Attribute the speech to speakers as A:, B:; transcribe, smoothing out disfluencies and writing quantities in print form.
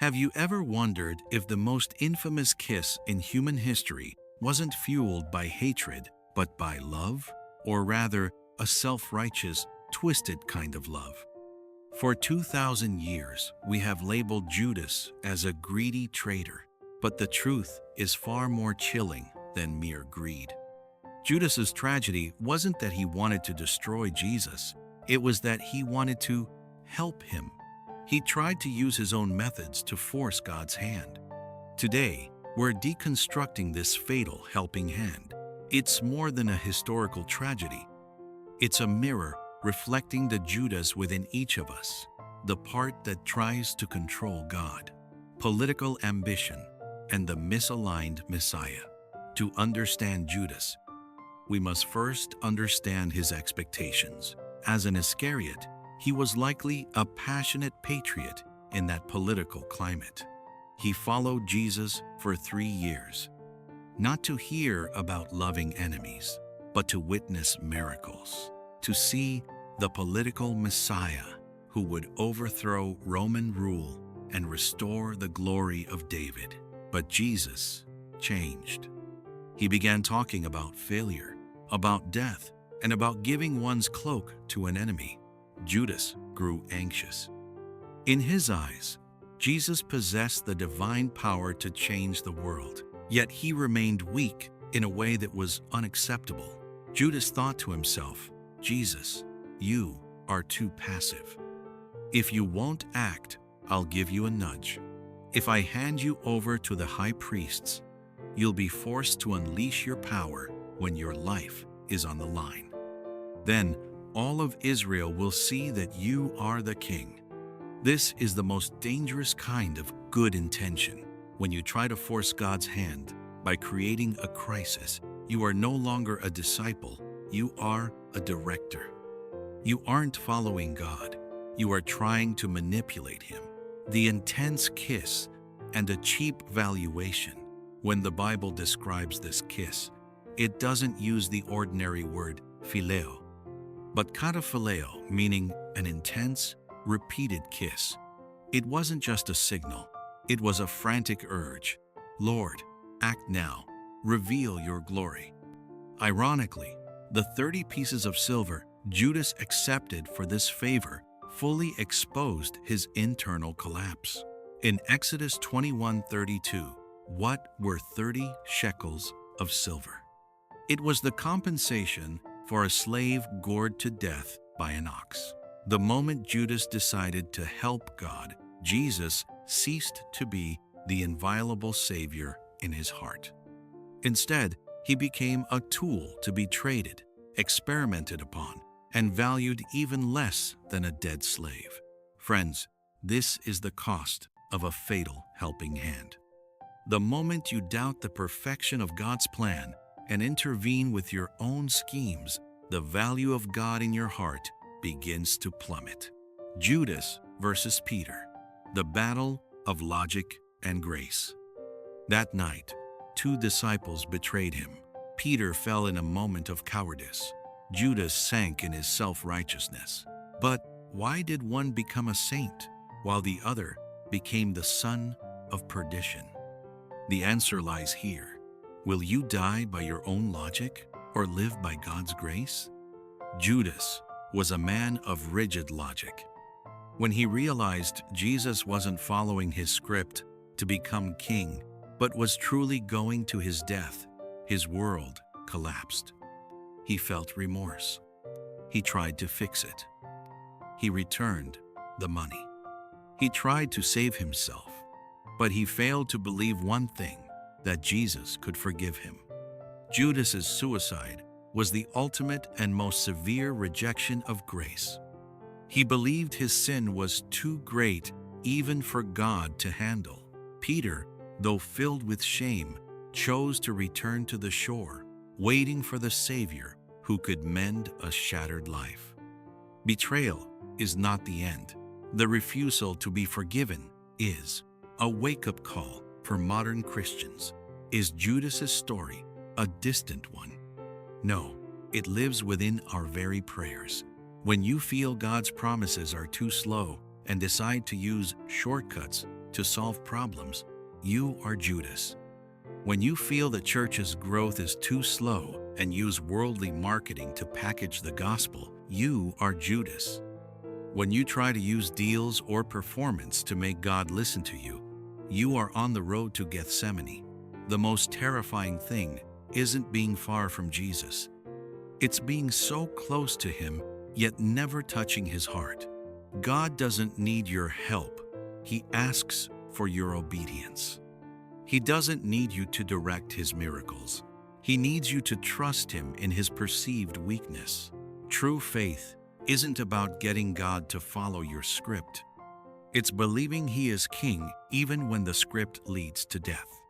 A: Have you ever wondered if the most infamous kiss in human history wasn't fueled by hatred, but by love? Or rather, a self-righteous, twisted kind of love? For 2,000 years, we have labeled Judas as a greedy traitor, but the truth is far more chilling than mere greed. Judas's tragedy wasn't that he wanted to destroy Jesus, it was that he wanted to help him. He tried to use his own methods to force God's hand. Today, we're deconstructing this fatal helping hand. It's more than a historical tragedy. It's a mirror reflecting the Judas within each of us, the part that tries to control God, political ambition, and the misaligned Messiah. To understand Judas, we must first understand his expectations. As an Iscariot, he was likely a passionate patriot in that political climate. He followed Jesus for 3 years, not to hear about loving enemies, but to witness miracles, to see the political Messiah who would overthrow Roman rule and restore the glory of David. But Jesus changed. He began talking about failure, about death, and about giving one's cloak to an enemy. Judas grew anxious. In his eyes, Jesus possessed the divine power to change the world, yet he remained weak in a way that was unacceptable. Judas thought to himself, "Jesus, you are too passive. If you won't act, I'll give you a nudge. If I hand you over to the high priests, you'll be forced to unleash your power when your life is on the line. Then all of Israel will see that you are the king." This is the most dangerous kind of good intention. When you try to force God's hand by creating a crisis, you are no longer a disciple, you are a director. You aren't following God, you are trying to manipulate him. The intense kiss and a cheap valuation. When the Bible describes this kiss, it doesn't use the ordinary word phileo, but kataphileo, meaning an intense, repeated kiss. It wasn't just a signal, it was a frantic urge. "Lord, act now, reveal your glory." Ironically, the 30 pieces of silver Judas accepted for this favor fully exposed his internal collapse. In Exodus 21:32, what were 30 shekels of silver? It was the compensation for a slave gored to death by an ox. The moment Judas decided to help God, Jesus ceased to be the inviolable Savior in his heart. Instead, he became a tool to be traded, experimented upon, and valued even less than a dead slave. Friends, this is the cost of a fatal helping hand. The moment you doubt the perfection of God's plan and intervene with your own schemes, the value of God in your heart begins to plummet. Judas versus Peter, the battle of logic and grace. That night, 2 disciples betrayed him. Peter fell in a moment of cowardice. Judas sank in his self-righteousness. But why did one become a saint while the other became the son of perdition? The answer lies here. Will you die by your own logic or live by God's grace? Judas was a man of rigid logic. When he realized Jesus wasn't following his script to become king, but was truly going to his death, his world collapsed. He felt remorse. He tried to fix it. He returned the money. He tried to save himself, but he failed to believe one thing, that Jesus could forgive him. Judas's suicide was the ultimate and most severe rejection of grace. He believed his sin was too great even for God to handle. Peter, though filled with shame, chose to return to the shore, waiting for the Savior who could mend a shattered life. Betrayal is not the end. The refusal to be forgiven is. A wake-up call for modern Christians. Is Judas's story a distant one? No, it lives within our very prayers. When you feel God's promises are too slow and decide to use shortcuts, to solve problems, you are Judas. When you feel the church's growth is too slow and use worldly marketing to package the gospel, you are Judas. When you try to use deals or performance to make God listen to you, you are on the road to Gethsemane. The most terrifying thing isn't being far from Jesus. It's being so close to Him, yet never touching His heart. God doesn't need your help. He asks for your obedience. He doesn't need you to direct His miracles. He needs you to trust Him in His perceived weakness. True faith isn't about getting God to follow your script. It's believing He is King even when the script leads to death.